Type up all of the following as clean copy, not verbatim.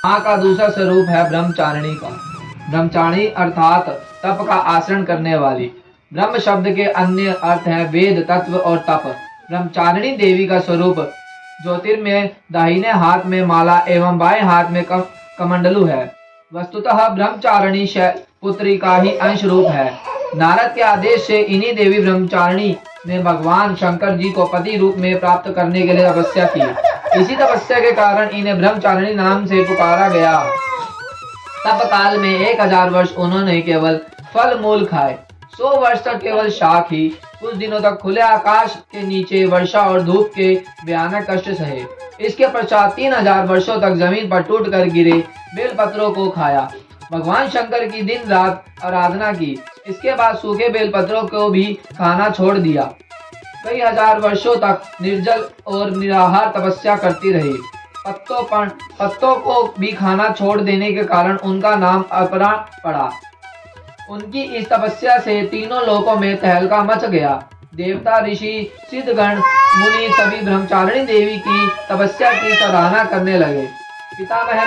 माँ का दूसरा स्वरूप है ब्रह्मचारिणी का। ब्रह्मचारिणी अर्थात तप का आचरण करने वाली। ब्रह्म शब्द के अन्य अर्थ है वेद, तत्व और तप। ब्रह्मचारिणी देवी का स्वरूप ज्योतिर्मय, दाहिने हाथ में माला एवं बाएं हाथ में कमंडलू है। वस्तुतः ब्रह्मचारिणी पुत्री का ही अंश रूप है। नारद के आदेश से इन्हीं देवी ब्रह्मचारिणी ने भगवान शंकर जी को पति रूप में प्राप्त करने के लिए तपस्या की। इसी तपस्या के कारण इन्हें ब्रह्मचारिणी नाम से पुकारा गया। तप काल में 1000 वर्ष उन्होंने केवल फल मूल खाए, 100 वर्ष तक केवल शाक ही, कुछ दिनों तक खुले आकाश के नीचे वर्षा और धूप के भयानक कष्ट सहे। इसके पश्चात 3000 वर्षों तक जमीन पर टूट कर गिरे बेलपत्रों को खाया। भगवान शंकर की दिन रात आराधना की। इसके बाद सूखे बेलपत्रों को भी खाना छोड़ दिया। कई हजार वर्षों तक निर्जल और निराहार तपस्या करती रही। पत्तों को भी खाना छोड़ देने के कारण उनका नाम अपरा पड़ा। उनकी इस तपस्या से तीनों लोकों में तहलका मच गया। देवता, ऋषि, सिद्धगण, मुनि सभी ब्रह्मचारिणी देवी की तपस्या की सराहना करने लगे। पितामह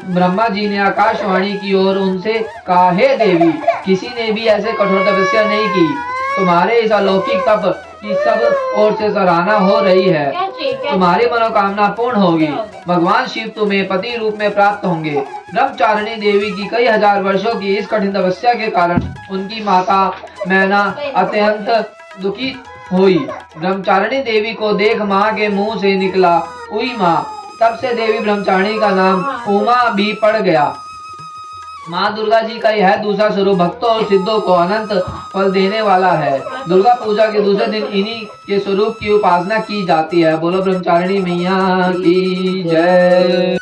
ब्रह्मा जी ने आकाशवाणी की और उनसे कहा, हे देवी, किसी ने भी ऐसे कठोर तपस्या नहीं की। तुम्हारे इस अलौकिक तप की सब ओर से सराहना हो रही है। तुम्हारी मनोकामना पूर्ण होगी। भगवान शिव तुम्हें पति रूप में प्राप्त होंगे। ब्रह्मचारिणी देवी की कई हजार वर्षों की इस कठिन तपस्या के कारण उनकी माता मैना अत्यंत दुखी हुई। ब्रह्मचारिणी देवी को देख माँ के मुंह से निकला, उई माँ। तब से देवी ब्रह्मचारिणी का नाम उमा भी पड़ गया। माँ दुर्गा जी का यह दूसरा स्वरूप भक्तों और सिद्धों को अनंत फल देने वाला है। दुर्गा पूजा के दूसरे दिन इन्हीं के स्वरूप की उपासना की जाती है। बोलो ब्रह्मचारिणी मैया की जय।